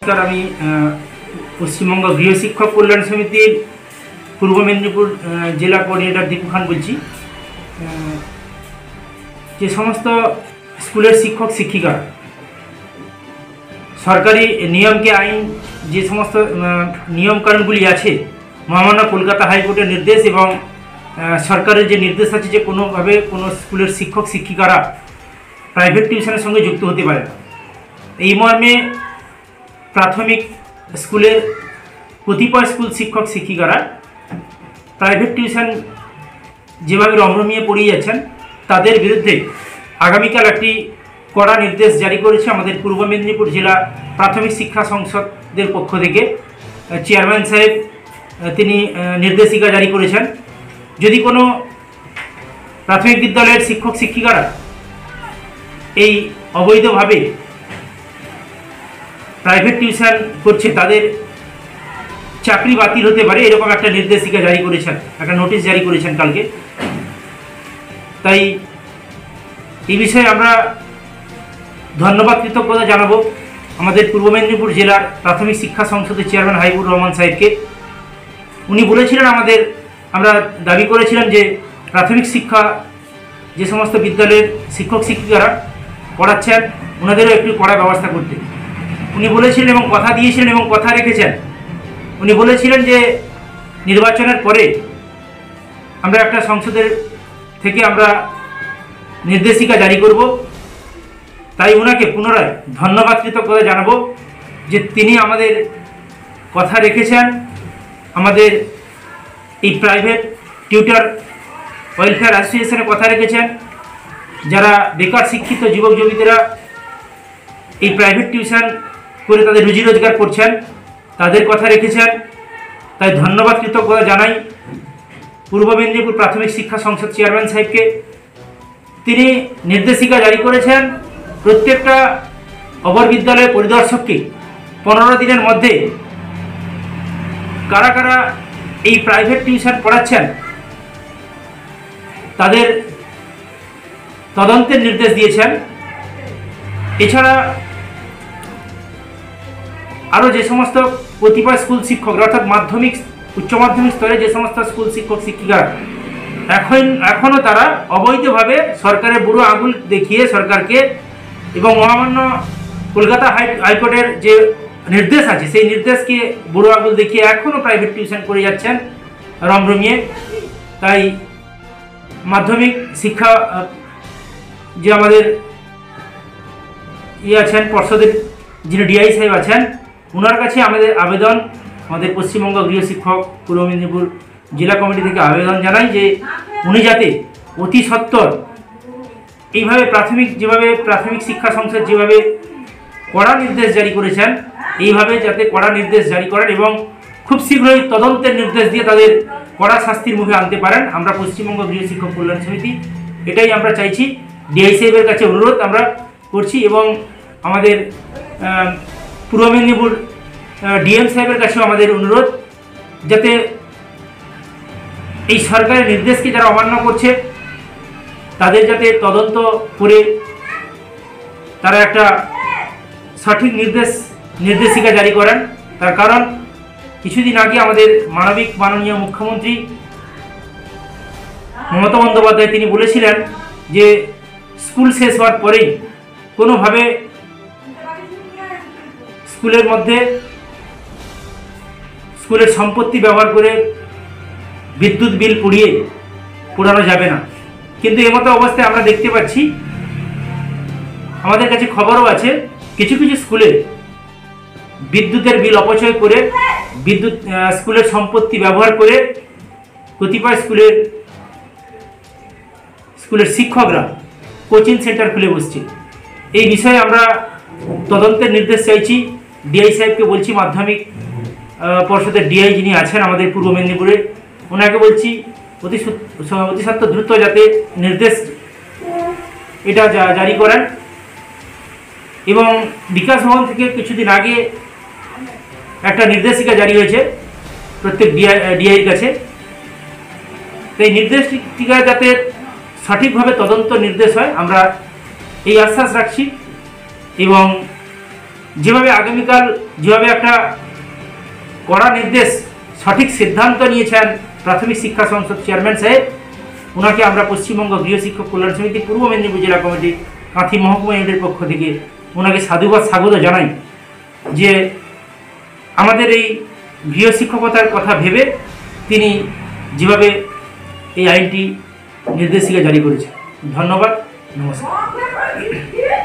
নমস্কার। আমি পশ্চিমবঙ্গ গৃহ শিক্ষক কল্যাণ সমিতির পূর্ব মেদিনীপুর জেলা কোঅর্ডিনেটর দীপু খান বলছি। যে সমস্ত স্কুলের শিক্ষক শিক্ষিকা সরকারি নিয়মকে আইন যে সমস্ত নিয়মকানুনগুলি আছে, মহামান্য কলকাতা হাইকোর্টের নির্দেশ এবং সরকারের যে নির্দেশ আছে যে কোনোভাবে কোনো স্কুলের শিক্ষক শিক্ষিকারা প্রাইভেট টিউশনের সঙ্গে যুক্ত হতে পারে না। এই মর্মে প্রাথমিক স্কুলের কতিপয় স্কুল শিক্ষক শিক্ষিকারা প্রাইভেট টিউশন যেভাবে রমরমিয়ে পড়িয়ে যাচ্ছেন তাদের বিরুদ্ধে আগামীকাল একটি কড়া নির্দেশ জারি করেছে আমাদের পূর্ব মেদিনীপুর জেলা প্রাথমিক শিক্ষা সংসদের পক্ষ থেকে। চেয়ারম্যান সাহেব তিনি নির্দেশিকা জারি করেছেন, যদি কোনো প্রাথমিক বিদ্যালয়ের শিক্ষক শিক্ষিকারা এই অবৈধভাবে প্রাইভেট টিউশন করছে তাদের চাকরি বাতিল হতে পারে, এরকম একটা নির্দেশিকা জারি করেছেন, একটা নোটিশ জারি করেছেন কালকে। তাই এই বিষয়ে আমরা ধন্যবাদ কৃতজ্ঞতা জানাবো আমাদের পূর্ব মেদিনীপুর জেলার প্রাথমিক শিক্ষা সংসদের চেয়ারম্যান হাবিবুর রহমান সাহেবকে। উনি বলেছিলেন আমরা দাবি করেছিলাম যে প্রাথমিক শিক্ষা যে সমস্ত বিদ্যালয়ের শিক্ষক শিক্ষিকারা পড়াচ্ছেন ওনাদেরও একটু কড়া ব্যবস্থা করতে উনি বলেছিলেন এবং কথা দিয়েছিলেন এবং কথা রেখেছেন। উনি বলেছিলেন যে নির্বাচনের পরে আমরা একটা সংসদের থেকে আমরা নির্দেশিকা জারি করব। তাই ওনাকে পুনরায় ধন্যবাদ কৃতজ্ঞতা জানাবো যে তিনি আমাদের কথা রেখেছেন, আমাদের এই প্রাইভেট টিউটর ওয়েলফেয়ার অ্যাসোসিয়েশনের কথা রেখেছেন। যারা বেকার শিক্ষিত যুবক যুবতীরা এই প্রাইভেট টিউশন করে তাদের রুজি রোজগার করছেন তাদের কথা রেখেছেন। তাই ধন্যবাদ কৃতজ্ঞতা জানাই পূর্ব মেদিনীপুর প্রাথমিক শিক্ষা সংসদ চেয়ারম্যান সাহেবকে। তিনি নির্দেশিকা জারি করেছেন প্রত্যেকটা অপর বিদ্যালয়ের পরিদর্শককে 15 দিনের মধ্যে কারা কারা এই প্রাইভেট টিউশন পড়াচ্ছেন তাদের তদন্তের নির্দেশ দিয়েছেন। এছাড়া আরও যে সমস্ত কতিপয় স্কুল শিক্ষকরা অর্থাৎ মাধ্যমিক উচ্চ মাধ্যমিক স্তরে যে সমস্ত স্কুল শিক্ষক শিক্ষিকারা এখনও তারা অবৈধভাবে সরকারের বুড়ো আঙুল দেখিয়ে সরকারকে এবং মহামান্য কলকাতা হাইকোর্টের যে নির্দেশ আছে সেই নির্দেশকে বুড়ো আঙুল দেখিয়ে এখনও প্রাইভেট টিউশন করে যাচ্ছেন রমরমিয়ে। তাই মাধ্যমিক শিক্ষা যে আমাদের আছেন পর্ষদের যিনি ডিআই সাহেব আছেন ওনার কাছে আমাদের আবেদন, আমাদের পশ্চিমবঙ্গ গৃহ শিক্ষক পূর্ব মেদিনীপুর জেলা কমিটি থেকে আবেদন জানাই যে উনি যাতে অতি সত্বর এইভাবে যেভাবে প্রাথমিক শিক্ষা সংসদ যেভাবে কড়া নির্দেশ জারি করেছেন এইভাবে যাতে কড়া নির্দেশ জারি করেন এবং খুব শীঘ্রই তদন্তের নির্দেশ দিয়ে তাদের কড়া শাস্তির মুখে আনতে পারেন। আমরা পশ্চিমবঙ্গ গৃহ শিক্ষক কল্যাণ সমিতি এটাই আমরা চাইছি, ডিআই সাহেবের কাছে অনুরোধ আমরা করছি এবং আমাদের পূর্ব মেদিনীপুর ডিএম সাহেবের কাছেও আমাদের অনুরোধ যাতে এই সরকারের নির্দেশকে যারা অমান্য করছে তাদের যাতে তদন্ত করে তারা একটা সঠিক নির্দেশিকা জারি করেন। তার কারণ কিছুদিন আগে আমাদের মাননীয় মুখ্যমন্ত্রী মমতা বন্দ্যোপাধ্যায় তিনি বলেছিলেন যে স্কুল শেষ হওয়ার পরেই কোনোভাবে স্কুলের মধ্যে স্কুলের সম্পত্তি ব্যবহার করে বিদ্যুৎ বিল পোড়ানো যাবে না। কিন্তু এমতো অবস্থায় আমরা দেখতে পাচ্ছি, আমাদের কাছে খবরও আছে, কিছু কিছু স্কুলে বিদ্যুতের বিল অপচয় করে স্কুলের সম্পত্তি ব্যবহার করে কতিপয় স্কুলের শিক্ষকরা কোচিং সেন্টার খুলে বসছে। এই বিষয়ে আমরা তদন্তের নির্দেশ চাইছি। ডিআই সাহেবকে বলছি, মাধ্যমিক পর্ষদের ডিআই যিনি আছেন আমাদের পূর্ব মেদিনীপুরে ওনাকে বলছি অতি সত্বর দ্রুত যাতে নির্দেশ এটা জারি করেন। এবং বিকাশ ভবন থেকে কিছুদিন আগে একটা নির্দেশিকা জারি হয়েছে প্রত্যেক ডিআইয়ের কাছে। এই নির্দেশিকা যাতে সঠিকভাবে তদন্ত নির্দেশ হয় আমরা এই আশ্বাস রাখছি এবং যেভাবে আগামীকাল যেভাবে একটা কড়া নির্দেশ সঠিক সিদ্ধান্ত নিয়েছেন প্রাথমিক শিক্ষা সংসদ চেয়ারম্যান সাহেব, ওনাকে আমরা পশ্চিমবঙ্গ গৃহশিক্ষক কল্যাণ সমিতি পূর্ব মেদিনীপুর জেলা কমিটি কাঁথি মহকুমা ইউনিটের পক্ষ থেকে ওনাকে সাধুবাদ স্বাগত জানাই যে আমাদের এই গৃহশিক্ষকতার কথা ভেবে তিনি যেভাবে এই আইনটি নির্দেশিকা জারি করেছে। ধন্যবাদ, নমস্কার।